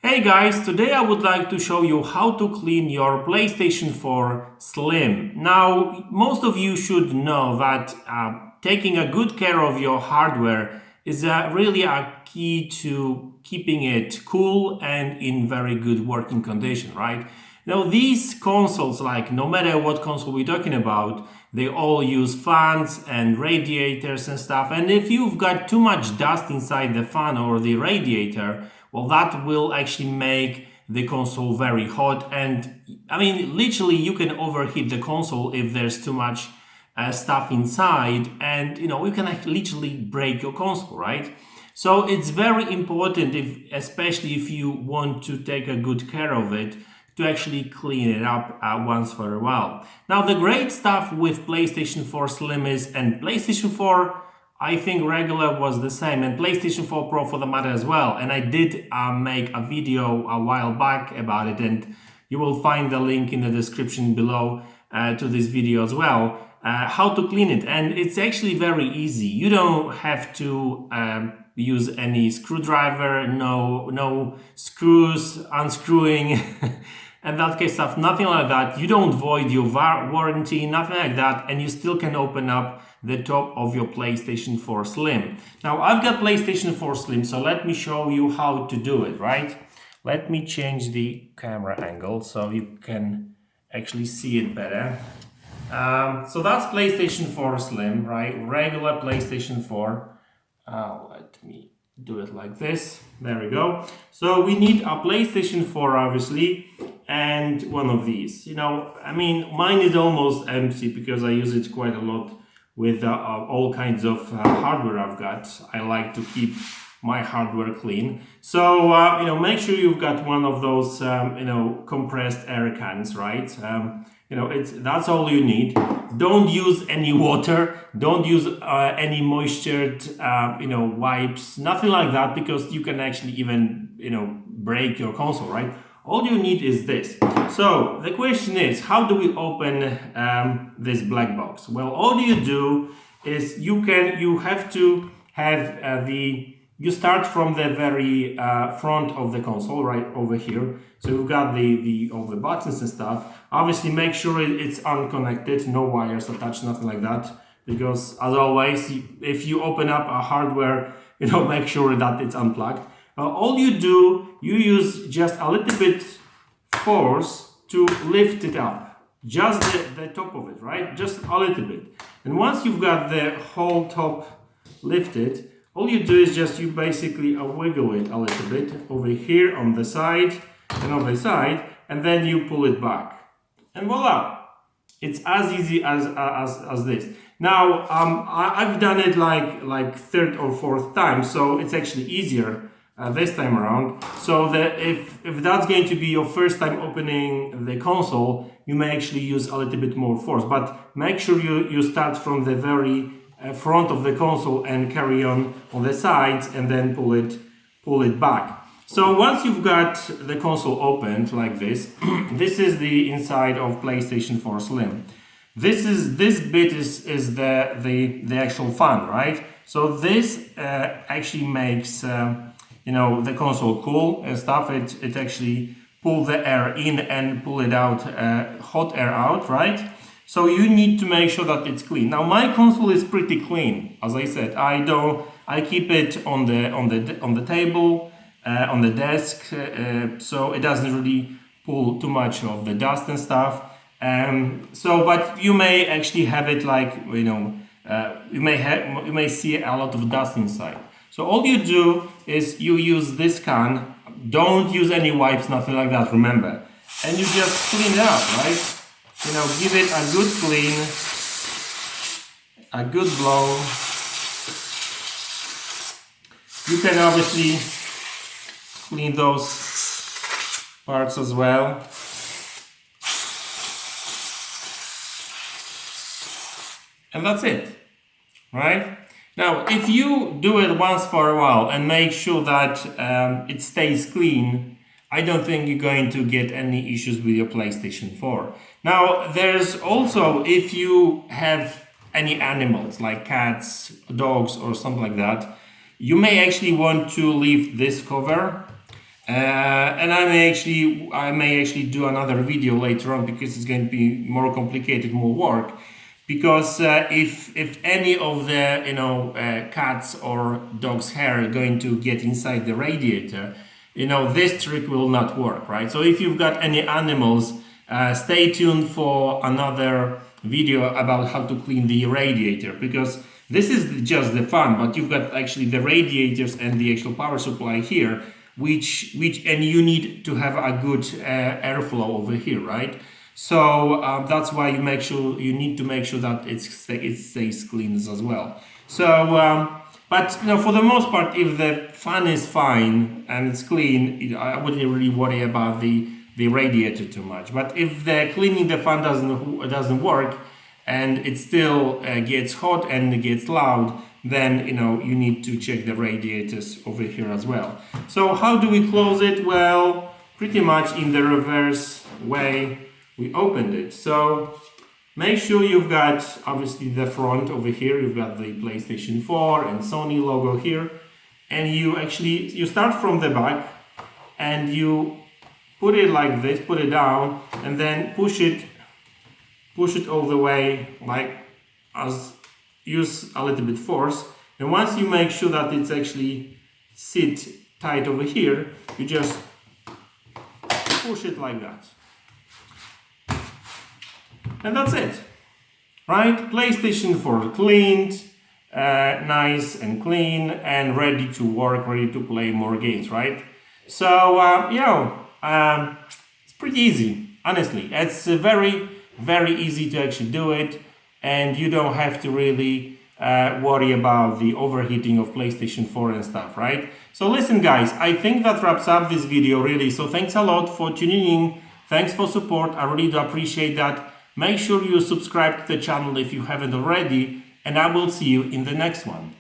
Hey guys, today I would like to show you how to clean your PlayStation 4 Slim. Now, most of you should know that taking a good care of your hardware is really a key to keeping it cool and in very good working condition, right? Now, these consoles, like no matter what console we're talking about, they all use fans and radiators and stuff. And if you've got too much dust inside the fan or the radiator, well, that will actually make the console very hot. And I mean, literally, you can overheat the console if there's too much stuff inside, and you can literally break your console, right? So it's very important, especially if you want to take a good care of it, to actually clean it up once for a while. Now, the great stuff with PlayStation 4 Slim is, and PlayStation 4, I think regular was the same, and PlayStation 4 Pro for the matter as well. And I did make a video a while back about it, and you will find the link in the description below to this video as well, how to clean it. And it's actually very easy. You don't have to use any screwdriver, no screws, unscrewing, and that kind of stuff, nothing like that. You don't void your warranty, nothing like that, and you still can open up the top of your PlayStation 4 Slim. Now, I've got PlayStation 4 Slim, so let me show you how to do it, right? Let me change the camera angle so you can actually see it better. So that's PlayStation 4 Slim, right? Regular PlayStation 4. Let me do it like this. There we go. So we need a PlayStation 4, obviously, and one of these. I mean, mine is almost empty because I use it quite a lot with all kinds of hardware I've got. I like to keep my hardware clean. So, make sure you've got one of those, compressed air cans, right? That's all you need. Don't use any water. Don't use any moistured, wipes, nothing like that, because you can actually even, break your console, right? All you need is this. So the question is, how do we open this black box? Well, all you do is you have to have you start from the very front of the console, right over here. So you've got all the buttons and stuff. Obviously, make sure it's unconnected, no wires attached, nothing like that. Because as always, if you open up a hardware, make sure that it's unplugged. All you do, you use just a little bit force to lift it up. Just the top of it, right? Just a little bit. And once you've got the whole top lifted, all you do is just you basically wiggle it a little bit over here on the side and on the side, and then you pull it back. And voila! It's as easy as this. Now, I've done it like third or fourth time, so it's actually easier this time around. So that if that's going to be your first time opening the console, you may actually use a little bit more force. But make sure you start from the very front of the console and carry on the sides, and then pull it back. So once you've got the console opened like this, this is the inside of PlayStation 4 Slim. This bit is the actual fan, right? So this actually makes the console cool and stuff. It actually pull the air in and pull it out, hot air out, right? So you need to make sure that it's clean. Now, my console is pretty clean. As I said, I keep it on the table, on the desk, so it doesn't really pull too much of the dust and stuff. But you may actually have it like, you may see a lot of dust inside. So all you do is you use this can. Don't use any wipes, nothing like that, remember. And you just clean it up, right? Give it a good clean, a good blow. You can obviously clean those parts as well. And that's it, right? Now, if you do it once for a while and make sure that it stays clean, I don't think you're going to get any issues with your PlayStation 4. Now, there's also, if you have any animals like cats, dogs, or something like that, you may actually want to leave this cover And I may actually do another video later on, because it's going to be more complicated, more work. Because if any of the cats or dogs' hair are going to get inside the radiator, this trick will not work, right? So if you've got any animals, stay tuned for another video about how to clean the radiator, because this is just the fun, but you've got actually the radiators and the actual power supply here, which and you need to have a good airflow over here, right? So that's why you need to make sure that it stays clean as well. So but for the most part, if the fan is fine and it's clean, I wouldn't really worry about the radiator too much. But if the cleaning the fan doesn't work, and it still gets hot and it gets loud, then you need to check the radiators over here as well. So how do we close it? Well, pretty much in the reverse way we opened it. So make sure you've got obviously the front over here, you've got the PlayStation 4 and Sony logo here, and you start from the back and you put it like this, put it down, and then push it all the way, use a little bit force. And once you make sure that it's actually sit tight over here, you just push it like that. And that's it, right? PlayStation 4 cleaned, nice and clean and ready to work, ready to play more games, right? So, it's pretty easy, honestly. It's very, very easy to actually do it, and you don't have to really worry about the overheating of PlayStation 4 and stuff, right? So listen guys, I think that wraps up this video really. So thanks a lot for tuning in. Thanks for support. I really do appreciate that. Make sure you subscribe to the channel if you haven't already, and I will see you in the next one.